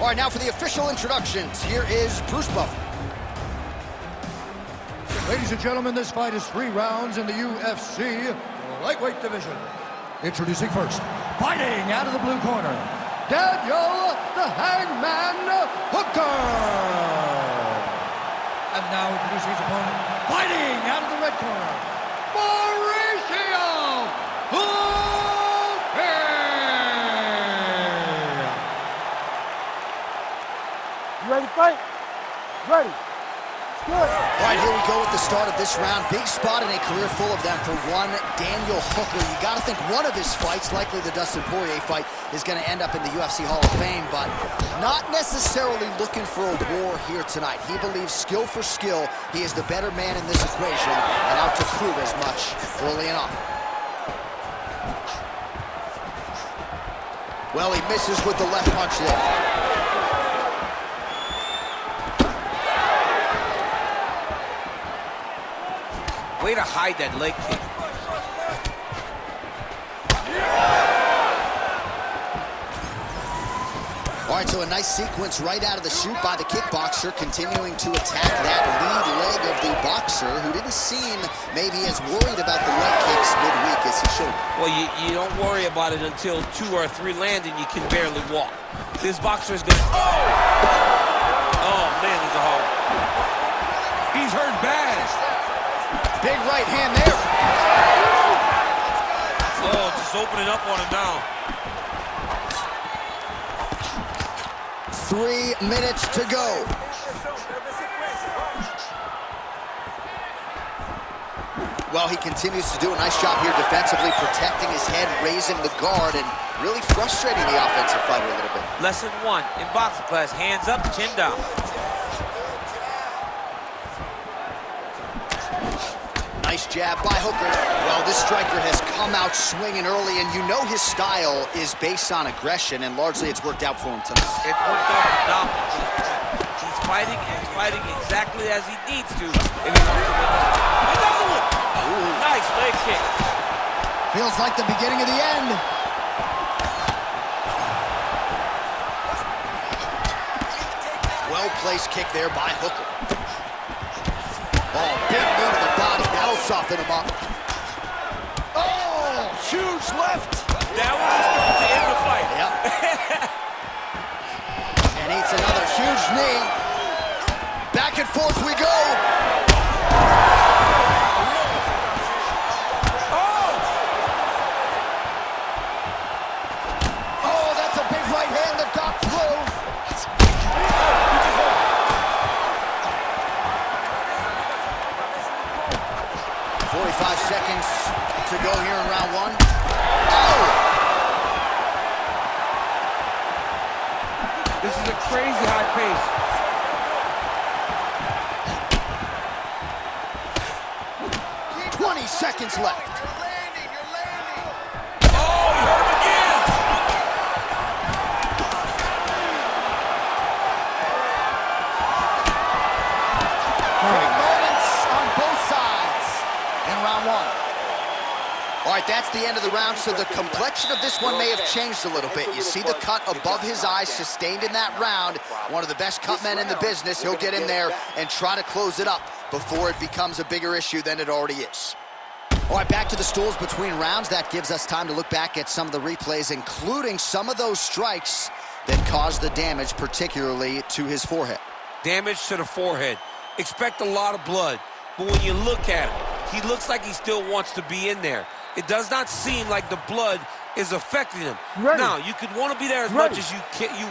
All right, now for the official introductions. Here is Bruce Buffer. Ladies and gentlemen, this fight is 3 rounds in the UFC lightweight division. Introducing first, fighting out of the blue corner, Daniel the Hangman Hooker. And now introducing his opponent, fighting out of the red corner, Mauricio Ruffy. You ready to fight? Ready. Good. All right, here we go with the start of this round. Big spot in a career full of them for one Daniel Hooker. You got to think one of his fights, likely the Dustin Poirier fight, is going to end up in the UFC Hall of Fame, but not necessarily looking for a war here tonight. He believes skill for skill, he is the better man in this equation and out to prove as much early enough. Well, he misses with the left punch there. Way to hide that leg kick. All right, so a nice sequence right out of the chute by the kickboxer, continuing to attack that lead leg of the boxer, who didn't seem maybe as worried about the leg kicks midweek as he should. Well, you don't worry about it until 2 or 3 land and you can barely walk. This boxer is gonna... Oh, man, he's a hard. He's hurt bad. Big right hand there. Oh, just opening up on him now. 3 minutes to go. Well, he continues to do a nice job here defensively, protecting his head, raising the guard, and really frustrating the offensive fighter a little bit. Lesson 1 in boxing class, hands up, chin down. Nice jab by Hooker. Well, this striker has come out swinging early, and you know his style is based on aggression, and largely it's worked out for him tonight. It worked out phenomenally. He's fighting and fighting exactly as he needs to if he wants to win this. Another one! Ooh, nice leg kick. Feels like the beginning of the end. Well-placed kick there by Hooker. Oh, big knee to the body. That'll soften him up. Oh, huge left. That one was going to end the fight. Yep. And eats another huge knee. Back and forth we go. Oh, that's a big right hand that got through. 45 seconds to go here in round 1. Oh! This is a crazy high pace. Seconds left. Oh, he hurt him again. Big moments on both sides in round 1. All right, that's the end of the round, so the complexion of this one may have changed a little bit. You see the cut above his eye sustained in that round. One of the best cut men in the business. He'll get in there and try to close it up before it becomes a bigger issue than it already is. All right, back to the stools between rounds. That gives us time to look back at some of the replays, including some of those strikes that caused the damage, particularly to his forehead. Damage to the forehead. Expect a lot of blood, but when you look at him, he looks like he still wants to be in there. It does not seem like the blood is affecting him. Now, you could want to be there as much as you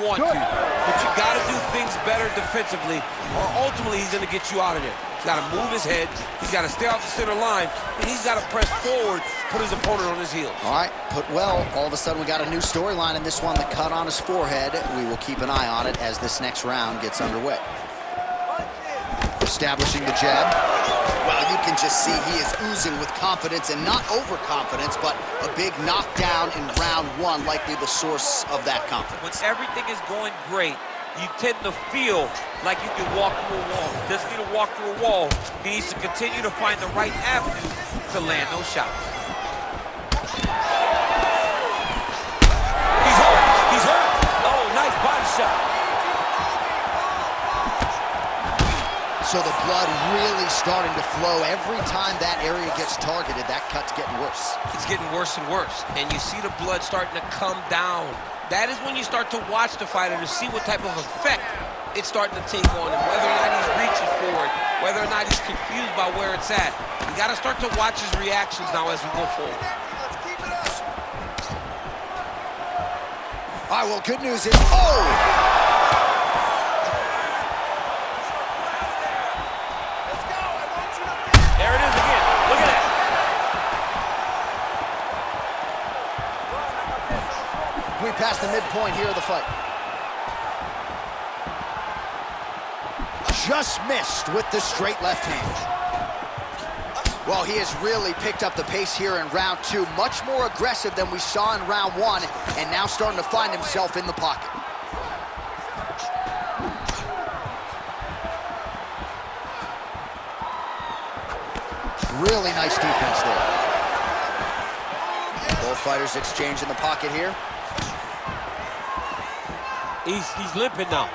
want to, but you got to do things better defensively, or ultimately he's going to get you out of there. He's got to move his head, he's got to stay off the center line, and he's got to press forward, put his opponent on his heels. All right, put well. All of a sudden, we got a new storyline in this one, the cut on his forehead. We will keep an eye on it as this next round gets underway. Establishing the jab. Well, you can just see he is oozing with confidence, and not overconfidence, but a big knockdown in round 1, likely the source of that confidence. When everything is going great, you tend to feel like you can walk through a wall. He doesn't need to walk through a wall. He needs to continue to find the right avenue to land those shots. He's hurt. He's hurt. Oh, nice body shot. So the blood really starting to flow. Every time that area gets targeted, that cut's getting worse. It's getting worse and worse. And you see the blood starting to come down. That is when you start to watch the fighter to see what type of effect it's starting to take on him, whether or not he's reaching for it, whether or not he's confused by where it's at. You got to start to watch his reactions now as we go forward. All right, well, good news is, oh! There it is again. Look at that. We passed the midpoint here of the fight. Just missed with the straight left hand. Well, he has really picked up the pace here in round 2. Much more aggressive than we saw in round 1, and now starting to find himself in the pocket. Really nice defense there. Both fighters exchange in the pocket here. He's limping now.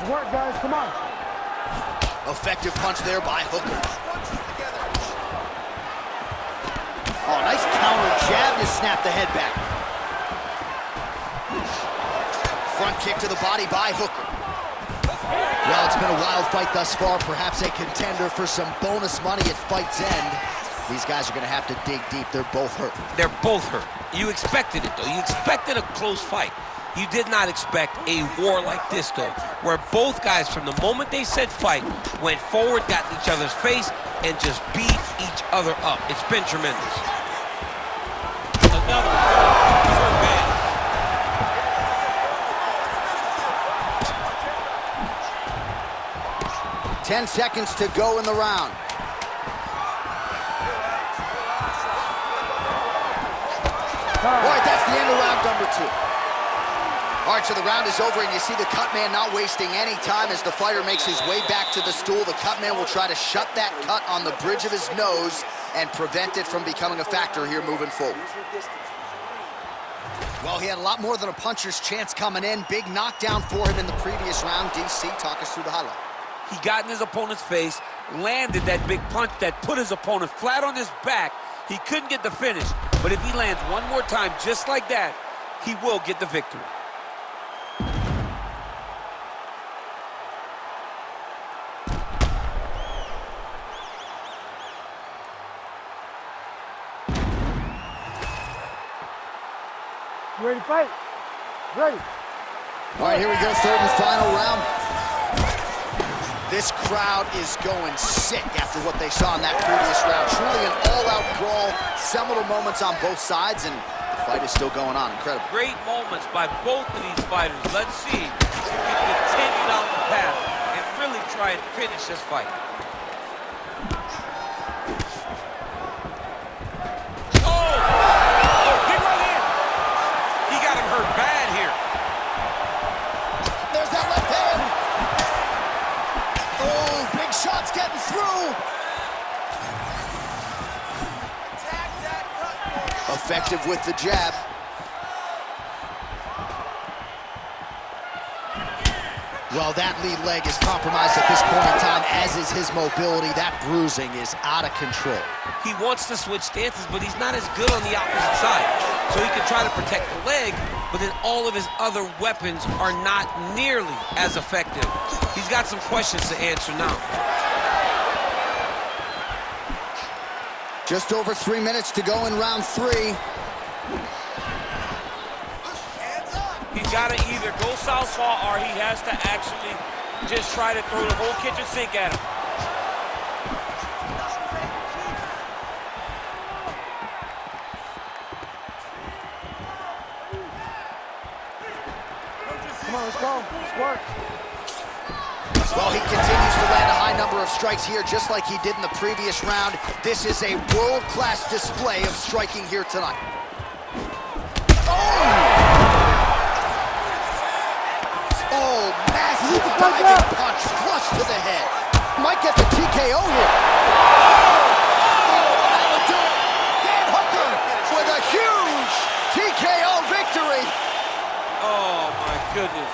Good work, guys. Come on. Effective punch there by Hooker. Oh, nice counter jab to snap the head back. Front kick to the body by Hooker. Well, it's been a wild fight thus far, perhaps a contender for some bonus money at fight's end. These guys are going to have to dig deep. They're both hurt. They're both hurt. You expected it, though. You expected a close fight. You did not expect a war like this, though, where both guys, from the moment they said fight, went forward, got in each other's face, and just beat each other up. It's been tremendous. Another one. Bad. 10 seconds to go in the round. All right, that's the end of round number 2. All right, so the round is over, and you see the cut man not wasting any time as the fighter makes his way back to the stool. The cut man will try to shut that cut on the bridge of his nose and prevent it from becoming a factor here moving forward. Well, he had a lot more than a puncher's chance coming in. Big knockdown for him in the previous round. DC, talk us through the highlight. He got in his opponent's face, landed that big punch that put his opponent flat on his back. He couldn't get the finish, but if he lands one more time just like that, he will get the victory. You ready to fight? Ready. All right, here we go, third and final round. This crowd is going sick after what they saw in that previous round. Truly an all-out brawl, seminal moments on both sides, and the fight is still going on. Incredible. Great moments by both of these fighters. Let's see if we can continue down the path and really try and finish this fight. Big right hand. He got him hurt bad here. There's that left hand. Oh, big shots getting through. Effective with the jab. Well, that lead leg is compromised at this point in time, as is his mobility. That bruising is out of control. He wants to switch stances, but he's not as good on the opposite side. So he can try to protect the leg, but then all of his other weapons are not nearly as effective. He's got some questions to answer now. Just over 3 minutes to go in round 3. He's got to either go southpaw or he has to actually just try to throw the whole kitchen sink at him. Come on, let's go. Let's work. Well, he continues to land a high number of strikes here, just like he did in the previous round. This is a world-class display of striking here tonight. Oh, massive diving punch, flush to the head. Might get the TKO here. That'll do it. Dan Hooker with a huge TKO victory. Oh, my goodness.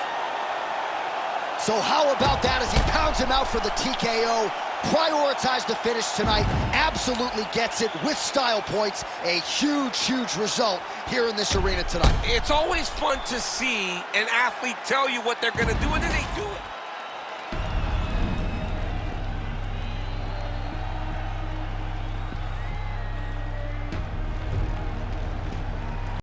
So how about that as he pounds him out for the TKO? Prioritize the finish tonight. Absolutely gets it with style points. A huge, huge result here in this arena tonight. It's always fun to see an athlete tell you what they're going to do, and then they do it.